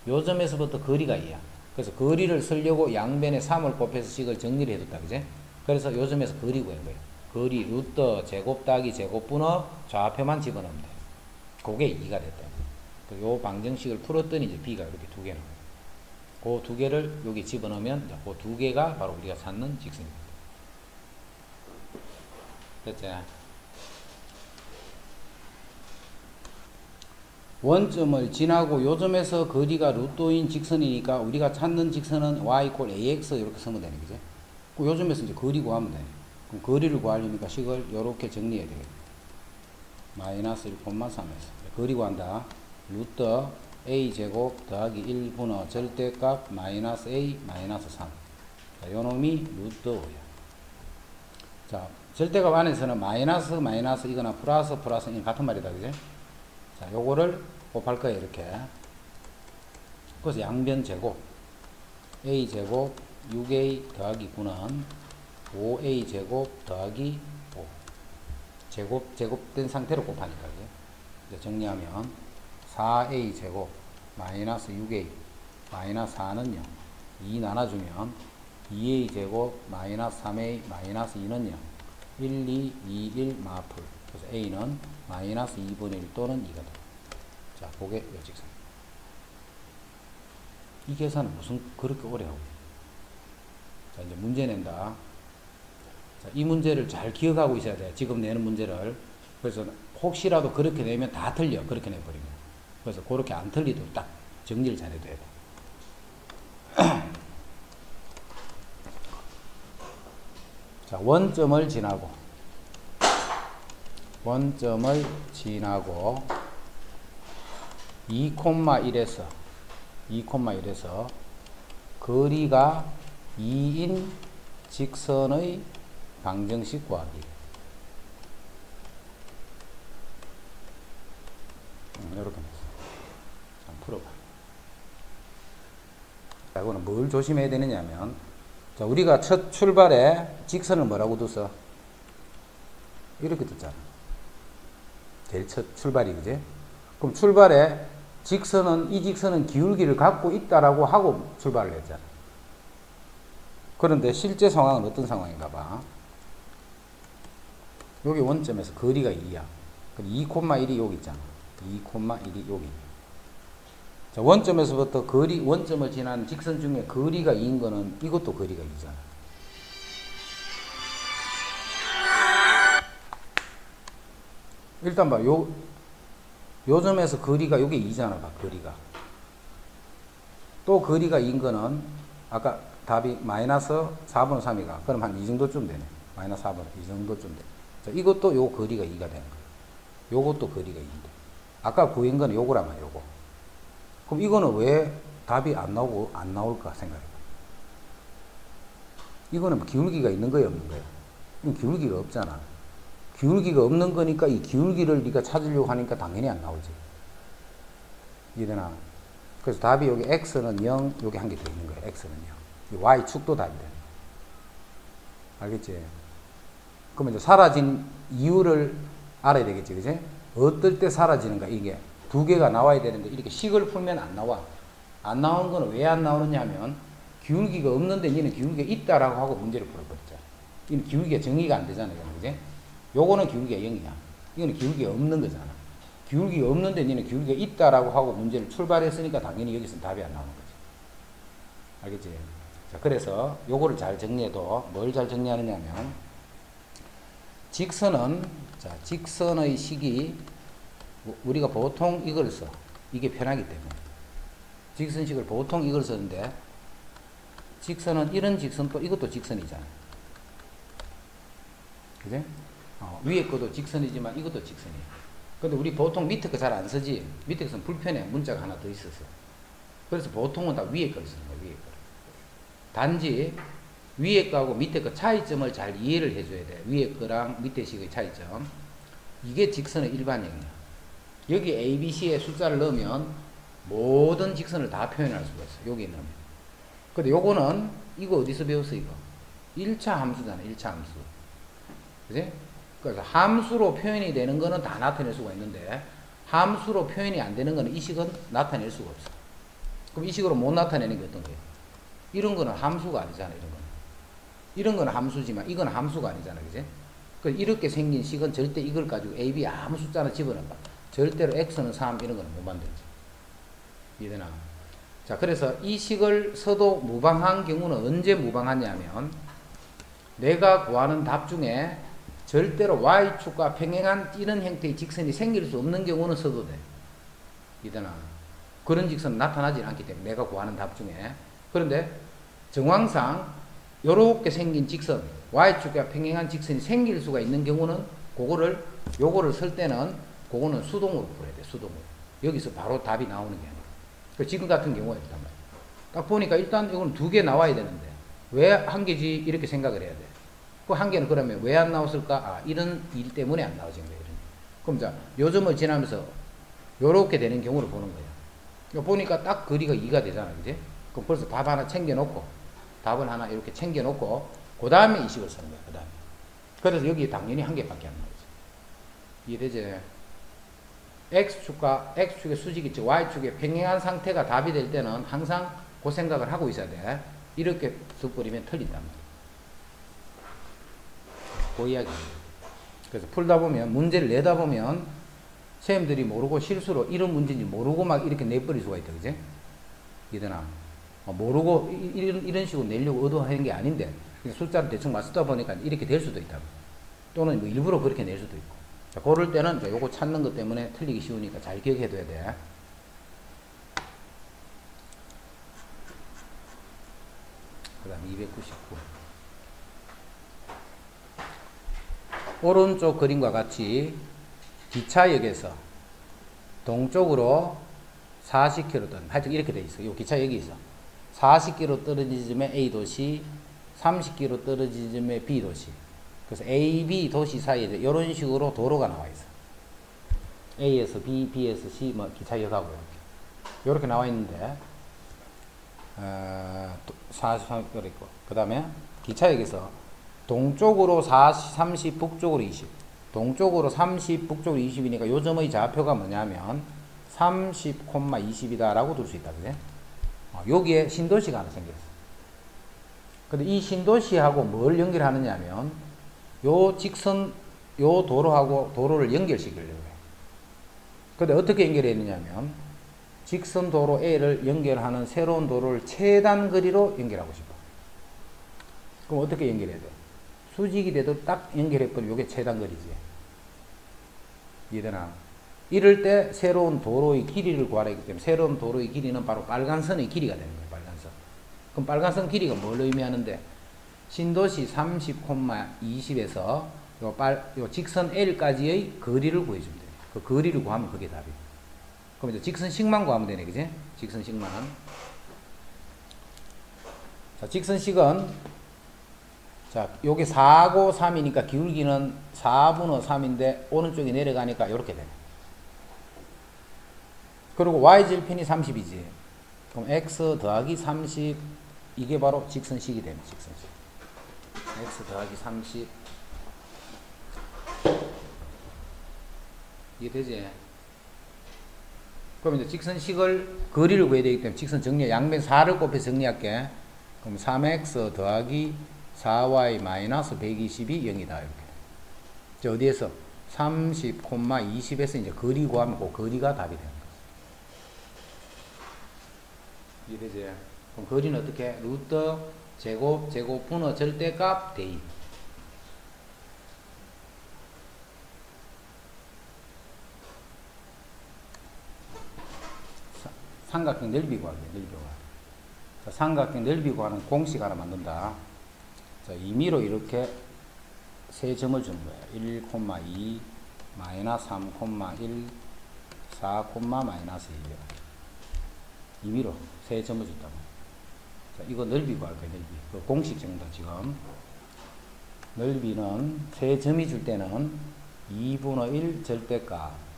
요 점에서부터 거리가 2야. 그래서 거리를 쓰려고 양변에 3을 곱해서 식을 정리를 해뒀다, 그제? 그래서 요 점에서 거리 구한 거야. 거리 루트 제곱 따기 제곱분의 좌표만 집어넣으면 돼. 그게 2가 됐다. 요 방정식을 풀었더니 이제 b가 이렇게 두 개는 그 두 개를 여기 집어넣으면 그 두 개가 바로 우리가 찾는 직선입니다. 됐지? 원점을 지나고 요 점에서 거리가 루트인 직선이니까 우리가 찾는 직선은 y = ax 이렇게 쓰면 되는 거지. 요 점에서 이제 거리 구하면 돼. 그럼 거리를 구하려니까 식을 이렇게 정리해야 되겠다. 마이너스 1,3에서 거리 구한다. 루트 a 제곱 더하기 1분의 절대값 마이너스 a 마이너스 3. 자, 요 놈이 루트 5야. 자, 절대값 안에서는 마이너스 마이너스 이거나 플러스 플러스 이건 같은 말이다, 그지? 자, 요거를 곱할 거야, 이렇게. 그래서 양변 제곱 a 제곱 6a 더하기 9는 5a 제곱 더하기 5 제곱된 상태로 곱하니까, 그지? 이제 정리하면 4a 제곱 마이너스 6a 마이너스 4는 0. 2 나눠주면 2a 제곱 마이너스 3a 마이너스 2는 0. 1, 2, 2, 1 마플. 그래서 a는 마이너스 2분의 1 또는 2가 돼. 자, 그게 요 직선. 이 계산은 무슨 그렇게 오래 하고. 자, 이제 문제 낸다. 자, 이 문제를 잘 기억하고 있어야 돼. 지금 내는 문제를. 그래서 혹시라도 그렇게 내면 다 틀려. 그렇게 내버리면. 그래서 그렇게 안 틀리도록 딱 정리를 잘 해둬야 돼. 자, 원점을 지나고 2,1에서 거리가 2인 직선의 방정식 구하기. 이렇게 한번 풀어봐. 자, 이거는 뭘 조심해야 되느냐면, 자, 우리가 첫 출발에 직선을 뭐라고 뒀어? 이렇게 뒀잖아. 제일 첫 출발이, 그지? 그럼 출발에 이 직선은 기울기를 갖고 있다라고 하고 출발을 했잖아. 그런데 실제 상황은 어떤 상황인가 봐. 여기 원점에서 거리가 2야. 2,1이 여기 있잖아. 2,1이 여기. 자, 원점에서부터 원점을 지난 직선 중에 거리가 2인 거는 이것도 거리가 2잖아. 일단 봐. 요 점에서 거리가 요게 2잖아. 봐, 거리가. 또 거리가 2인 거는 아까 답이 마이너스 4분의 3이가. 그럼 한 이 정도쯤 되네. 마이너스 4분의 이 정도쯤 돼. 자, 이것도 요 거리가 2가 되는 거야. 요것도 거리가 2인데. 아까 구인 거는 요거란 말이야, 요거. 그럼 이거는 왜 답이 안 나올까 생각해봐. 이거는 기울기가 있는 거예요, 없는 거예요? 이건 기울기가 없잖아. 기울기가 없는 거니까 이 기울기를 네가 찾으려고 하니까 당연히 안 나오지. 이해되나? 그래서 답이 여기 x는 0, 여기 한 개 더 있는 거예요. x는 0. y축도 답이 되는 거야. 알겠지? 그러면 이제 사라진 이유를 알아야 되겠지, 그지? 어떨 때 사라지는가, 이게. 두 개가 나와야 되는데, 이렇게 식을 풀면 안 나와. 안 나오는 거는 왜 안 나오느냐 하면, 기울기가 없는데 니는 기울기가 있다라고 하고 문제를 풀어버렸잖아. 이는 기울기가 정의가 안 되잖아요, 그지? 요거는 기울기가 0이야. 이거는 기울기가 없는 거잖아. 기울기가 없는데 니는 기울기가 있다라고 하고 문제를 출발했으니까 당연히 여기서 답이 안 나오는 거지. 알겠지? 자, 그래서 요거를 잘 정리해도 뭘 잘 정리하느냐 하면, 직선은, 자, 직선의 식이, 우리가 보통 이걸 써. 이게 편하기 때문에. 직선식을 보통 이걸 쓰는데, 직선은 이런 직선도 이것도 직선이잖아. 그지? 위에 것도 직선이지만 이것도 직선이야. 근데 우리 보통 밑에 거 잘 안 쓰지. 밑에 것은 불편해. 문자가 하나 더 있어서. 그래서 보통은 다 위에 걸 쓰는 거야, 위에 거. 단지 위에 거하고 밑에 거 차이점을 잘 이해를 해줘야 돼. 위에 거랑 밑에 식의 차이점. 이게 직선의 일반형이야. 여기 A, B, C에 숫자를 넣으면 모든 직선을 다 표현할 수가 있어. 여기 넣으면. 근데 요거는, 이거 어디서 배웠어, 이거? 1차 함수잖아, 1차 함수. 그지? 그래서 함수로 표현이 되는 거는 다 나타낼 수가 있는데, 함수로 표현이 안 되는 거는 이 식은 나타낼 수가 없어. 그럼 이 식으로 못 나타내는 게 어떤 거예요? 이런 거는 함수가 아니잖아, 이런 거는. 이런 거는 함수지만, 이건 함수가 아니잖아, 그지? 그 이렇게 생긴 식은 절대 이걸 가지고 A, B 아무 숫자나 집어넣어봐. 절대로 X는 3 이런 거는 못 만들지. 이해되나? 자, 그래서 이 식을 써도 무방한 경우는 언제 무방하냐면, 내가 구하는 답 중에 절대로 Y축과 평행한 이런 형태의 직선이 생길 수 없는 경우는 써도 돼. 이해되나? 그런 직선은 나타나지 않기 때문에, 내가 구하는 답 중에. 그런데 정황상 요렇게 생긴 직선, Y축과 평행한 직선이 생길 수가 있는 경우는 요거를 쓸 때는 그거는 수동으로 풀어야 돼, 수동으로. 여기서 바로 답이 나오는 게 아니라. 지금 같은 경우가 있단 말이야. 딱 보니까 일단 이건 두 개 나와야 되는데, 왜 한 개지? 이렇게 생각을 해야 돼. 그 한 개는 그러면 왜 안 나왔을까? 아, 이런 일 때문에 안 나와진 거예요. 그럼 자, 요점을 지나면서 요렇게 되는 경우를 보는 거예요. 보니까 딱 거리가 2가 되잖아, 그지? 그럼 벌써 답 하나 챙겨놓고, 답을 하나 이렇게 챙겨놓고, 그 다음에 이 식을 쓰는 거야, 그 다음에. 그래서 여기 당연히 한 개밖에 안 나오지. 이해되지? X축의 수직이 즉 Y축의 평행한 상태가 답이 될 때는 항상 그 생각을 하고 있어야 돼. 이렇게 써버리면 틀린단 말이야. 그 이야기입니다. 그래서 풀다 보면, 문제를 내다 보면, 선생님들이 모르고 실수로 이런 문제인지 모르고 막 이렇게 내버릴 수가 있다, 그지? 이해되나? 모르고 이런 식으로 내려고 의도하는 게 아닌데, 숫자를 대충 맞추다 보니까 이렇게 될 수도 있다. 또는 뭐 일부러 그렇게 낼 수도 있고. 자, 그럴 때는 요거 찾는 것 때문에 틀리기 쉬우니까 잘 기억해둬야 돼. 그 다음 299. 오른쪽 그림과 같이 기차역에서 동쪽으로 40km, 하여튼 이렇게 돼 있어. 요 기차 여기 있어. 40km 떨어진 지점에 A 도시, 30km 떨어진 지점에 B 도시. 그래서 A, B 도시 사이에 이런 식으로 도로가 나와 있어. A에서 B, B에서 C, 뭐 기차역하고 이렇게 나와 있는데, 43km 있고, 그 다음에 기차역에서 동쪽으로 40, 30, 북쪽으로 20. 동쪽으로 30, 북쪽으로 20이니까 요점의 좌표가 뭐냐면 30,20이다라고 둘 수 있다, 그래? 여기에 신도시가 하나 생겼어. 근데 이 신도시하고 뭘 연결하느냐 하면, 요 직선, 요 도로하고 도로를 연결시키려고 해. 근데 어떻게 연결했느냐 하면, 직선 도로 A를 연결하는 새로운 도로를 최단 거리로 연결하고 싶어. 그럼 어떻게 연결해야 돼? 수직이 돼도 딱 연결해버리면 이게 최단 거리지. 이해되나? 이럴 때 새로운 도로의 길이를 구하라 했기 때문에, 새로운 도로의 길이는 바로 빨간 선의 길이가 되는 거예요, 빨간 선. 그럼 빨간 선 길이가 뭘 의미하는데, 신도시 30,20에서 요 직선 L까지의 거리를 구해주면 돼요. 그 거리를 구하면 그게 답이에요. 그럼 이제 직선식만 구하면 되네, 그지? 직선식만. 자, 직선식은 자, 요게 4고 3이니까 기울기는 4분의 3인데 오른쪽이 내려가니까 이렇게 되네. 그리고 y절편이 30이지. 그럼 x 더하기 30 이게 바로 직선식이 되네. 직선식. x 더하기 30 이게 되지? 그럼 이제 직선식을 거리를 구해야 되기 때문에 직선 정리, 양변 4를 곱해서 정리할게. 그럼 3x 더하기 4y 마이너스 120이 0이다. 이렇게. 이제 어디에서? 30, 20에서 이제 거리 구하면 그 거리가 답이 되는 거지. 이해되지? 그럼 거리는 어떻게? 루트, 제곱, 분의 절대값, 대입. 삼각형 넓이 구하게, 넓이 구하게. 자, 삼각형 넓이 구하는 공식 하나 만든다. 자, 임의로 이렇게 세 점을 주는 거야. 1,2, 마이너스 3,1, 4, 마이너스 2. 임의로 세 점을 줬다고. 자, 이거 넓이 구할 거야, 넓이. 그 공식 정도 지금. 넓이는 세 점이 줄 때는 2분의 1 절대값.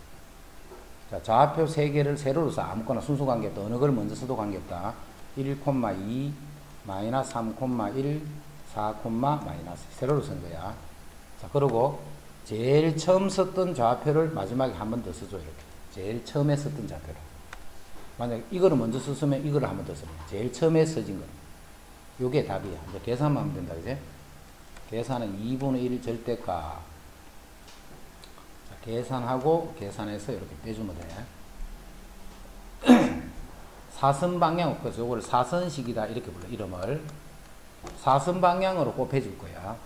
자, 좌표 세 개를 세로로 써. 아무거나 순수 관계없다. 어느 걸 먼저 써도 관계없다. 1,2, 마이너스 3,1, 4, 마이너스. 세로로 쓴 거야. 자, 그리고 제일 처음 썼던 좌표를 마지막에 한 번 더 써줘. 이렇게. 제일 처음에 썼던 좌표를. 만약에 이거를 먼저 썼으면 이거를 한 번 더 써요. 제일 처음에 써진 거. 요게 답이야. 이제 계산만 하면 된다. 그지? 계산은 2분의 1 절대값. 계산하고 계산해서 이렇게 빼주면 돼. 사선 방향, 그래서 이걸 사선식이다 이렇게 불러. 이름을 사선 방향으로 곱해줄 거야.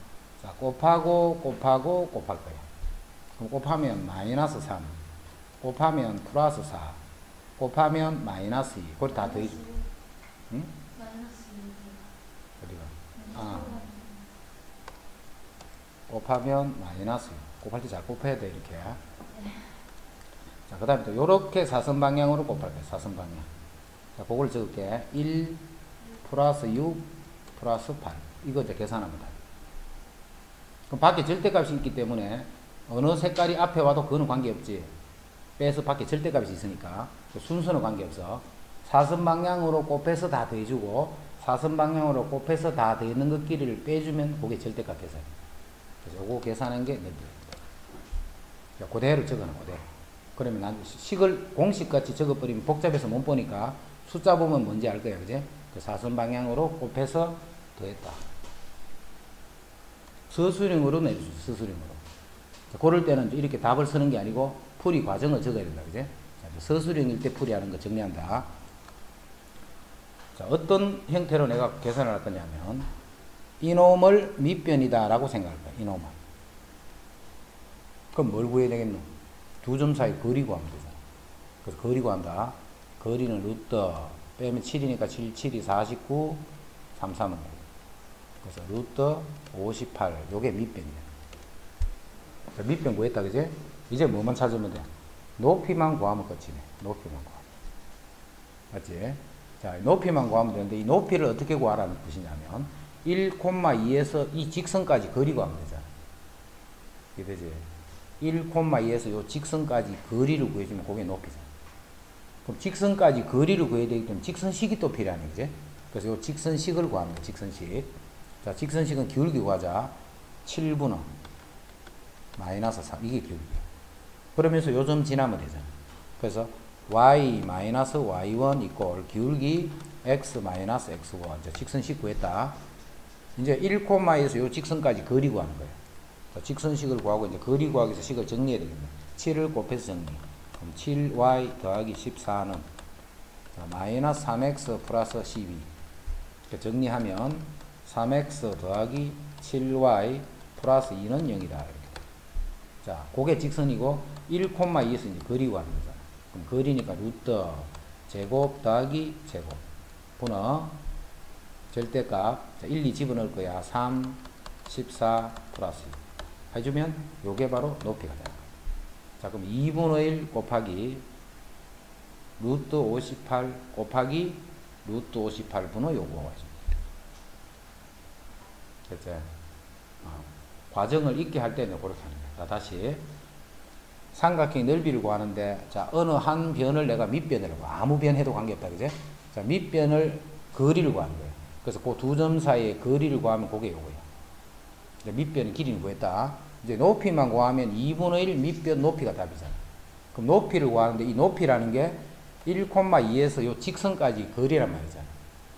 자, 곱하고 곱할 거야. 그럼 곱하면 마이너스 3, 곱하면 플러스 4, 곱하면 마이너스 2. 그걸 다 더해줘. 응? 어디가? 아, 곱하면 마이너스 2. 곱할 때 잘 곱해야 돼, 이렇게. 자, 그 다음에 또, 요렇게 사선 방향으로 곱할 거야, 사선 방향. 자, 그걸 적을게. 1 플러스 6 플러스 8. 이거 이제 계산하면 돼. 그럼 밖에 절대값이 있기 때문에, 어느 색깔이 앞에 와도 그거는 관계없지. 빼서 밖에 절대값이 있으니까. 순서는 관계없어. 사선 방향으로 곱해서 다 더해주고, 사선 방향으로 곱해서 다 더했는 것끼리를 빼주면, 그게 절대값 계산. 그래서 요거 계산한 게 넓이. 그대로 적어놔, 그대로. 그러면 난 식을 공식같이 적어버리면 복잡해서 못 보니까 숫자 보면 뭔지 알 거야, 그지? 그 사선 방향으로 곱해서 더했다. 서술형으로 내주죠, 서술형으로. 자, 그럴 때는 이렇게 답을 쓰는 게 아니고 풀이 과정을 적어야 된다, 그지? 자, 서술형일 때 풀이하는 거 정리한다. 자, 어떤 형태로 내가 계산을 할 거냐면, 이놈을 밑변이다 라고 생각할 거야, 이놈을. 그럼 뭘 구해야 되겠노? 두 점 사이 거리 구하면 되잖아. 그래서 거리 구한다. 거리는 루트 빼면 7이니까 7, 7이 49, 3, 3은 9. 그래서 루트 58. 요게 밑변이야. 밑변 구했다, 그지? 이제 뭐만 찾으면 돼? 높이만 구하면 끝이네. 높이만 구하면. 맞지? 자, 높이만 구하면 되는데, 이 높이를 어떻게 구하라는 뜻이냐면, 1,2에서 이 직선까지 거리 구하면 되잖아. 이게 되지? 1,2에서 요 직선까지 거리를 구해주면 그게 높이잖아. 그럼 직선까지 거리를 구해야 되기 때문에 직선식이 또 필요하네, 그지? 그래서 요 직선식을 구하는 거야, 직선식. 자, 직선식은 기울기 구하자. 7분의 마이너스 3. 이게 기울기야. 그러면서 요 점 지나면 되잖아. 그래서 y 마이너스 y1 이꼴 기울기 x 마이너스 x1. 자, 직선식 구했다. 이제 1,에서 요 직선까지 거리 구하는 거야. 자, 직선식을 구하고 이제 거리 구하기 위해서 식을 정리해야 되겠네. 7을 곱해서 정리. 그럼 7y 더하기 14는 자, 마이너스 3x 플러스 12. 정리하면 3x 더하기 7y 플러스 2는 0이다. 이렇게. 자, 그게 직선이고 1,2에서 이제 거리 구하는 거잖아. 그럼 거리니까 루트 제곱 더하기 제곱 분의 절대값. 자, 1, 2 집어넣을 거야. 3, 14 플러스 2. 해주면 요게 바로 높이가 되는 거야. 자, 그럼 2분의 1 곱하기 루트 58 곱하기 루트 58분의 요거 해줍니다. 됐지? 과정을 있게 할 때는 그렇게 하는 거야. 자, 다시. 삼각형 넓이를 구하는데, 자, 어느 한 변을 내가 밑변이라고. 아무 변 해도 관계없다. 그제? 자, 밑변을 거리를 구하는 거예요. 그래서 그 두 점 사이의 거리를 구하면 그게 요거예요. 밑변의 길이는 구했다. 이제 높이만 구하면 2분의 1 밑변 높이가 답이잖아. 그럼 높이를 구하는데 이 높이라는 게 1,2에서 요 직선까지 거리란 말이잖아.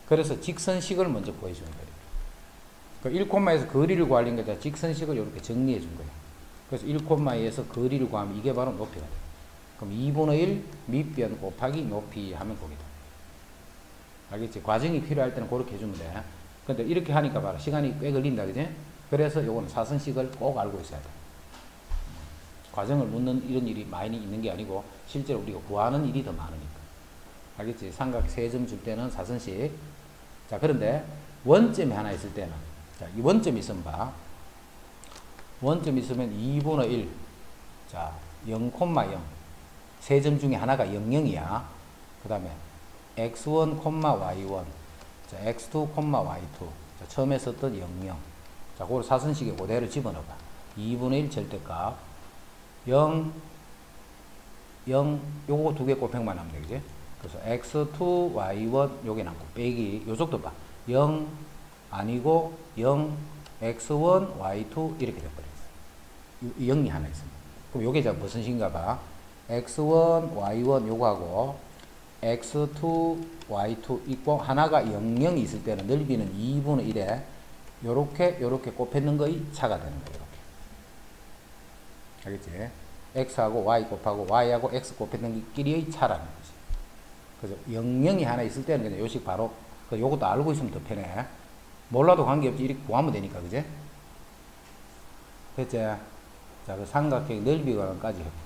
그래서 직선식을 먼저 구해주는 거예요. 그 1,에서 거리를 구하려는 게 직선식을 이렇게 정리해 준 거예요. 그래서 1,2에서 거리를 구하면 이게 바로 높이가 돼요. 그럼 2분의 1 밑변 곱하기 높이 하면 거기다. 알겠지? 과정이 필요할 때는 그렇게 해주면 돼. 근데 이렇게 하니까 봐라. 시간이 꽤 걸린다. 그지? 그래서 요거는 사선식을 꼭 알고 있어야 돼. 과정을 묻는 이런 일이 많이 있는 게 아니고 실제로 우리가 구하는 일이 더 많으니까. 알겠지? 삼각 세 점 줄 때는 사선식. 자, 그런데 원점이 하나 있을 때는, 자, 이 원점이 있으면 봐. 원점이 있으면 2분의 1. 자, 0,0. 세 점 중에 하나가 00이야. 그 다음에 x1, y1. 자, x2, y2. 자, 처음에 썼던 00. 자, 그걸 사선식에 그대로 집어넣어봐. 2분의 1 절대값. 0, 0, 요거 두 개 곱셈만 하면 되겠지? 그래서 x2, y1, 요게 남고, 빼기, 요쪽도 봐. 0, 아니고, 0, x1, y2, 이렇게 돼버렸어. 0이 하나 있습니다. 그럼 요게 자 무슨 식인가 봐. x1, y1 요거하고, x2, y2 있고, 하나가 00이 있을 때는 넓이는 2분의 1에, 요렇게 곱했는 거의 차가 되는 거예요. 이렇게. 알겠지? x하고 y 곱하고 y하고 x 곱했는 끼리의 차라는 거지. 그래서 00이 하나 있을 때는 그냥 요식 바로, 요것도 알고 있으면 더 편해. 몰라도 관계없지. 이렇게 구하면 되니까, 그제? 됐지? 자, 그 삼각형 넓이 관련까지 해볼게.